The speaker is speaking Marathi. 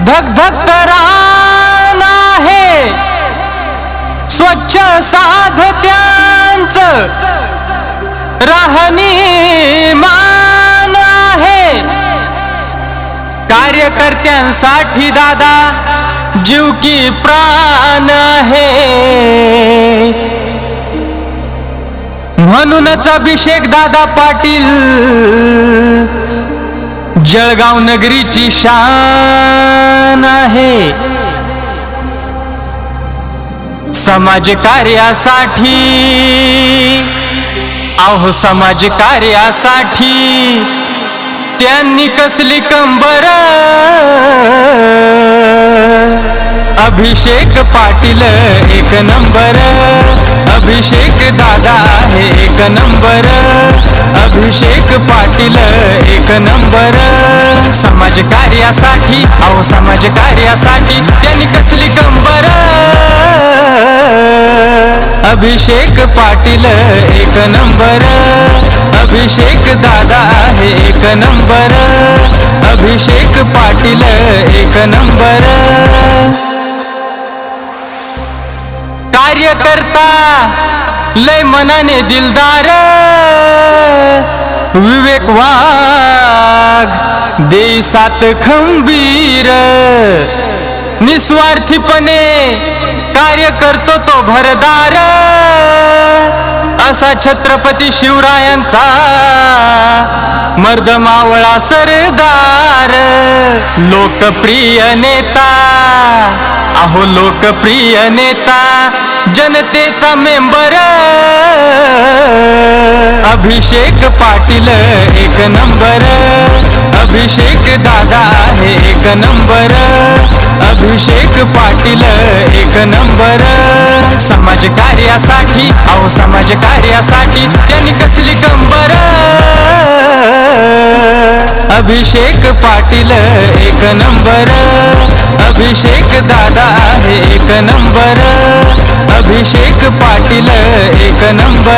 धक धक रान आहे स्वच्छ साधत्यांचं राहणीमान आहे कार्यकर्त्यांसाठी दादा जीव की प्राण आहे म्हणूनच अभिषेक दादा पाटील जळगाव नगरीची शान आहे समाज कार्यासाठी अहो समाज कार्यासाठी त्यांनी कसली कंबर अभिषेक पाटील एक नंबर अभिषेक दादा आहे एक नंबर अभिषेक पाटील एक नंबर समाज कार्यासाठी अहो समाज कार्यासाठी त्यांनी कसली कंबर अभिषेक पाटील एक नंबर अभिषेक दादा आहे एक नंबर अभिषेक पाटील एक नंबर कार्यकर्ता लय मनाने दिलदार विवेक वाघ देई सात खंबीर निस्वार्थीपणे कार्य करतो तो भरदार असा छत्रपती शिवरायांचा मर्द मावळा सरदार लोकप्रिय नेता अहो लोकप्रिय नेता जनतेचा मेंबर अभिषेक पाटील एक नंबर अभिषेक दादा आहे एक नंबर अभिषेक पाटील एक नंबर समाज कार्यासाठी अहो समाज कार्यासाठी त्यांनी कसली कंबर अभिषेक पाटील एक नंबर अभिषेक दादा आहे एक नंबर अभिषेक पाटील एक नंबर।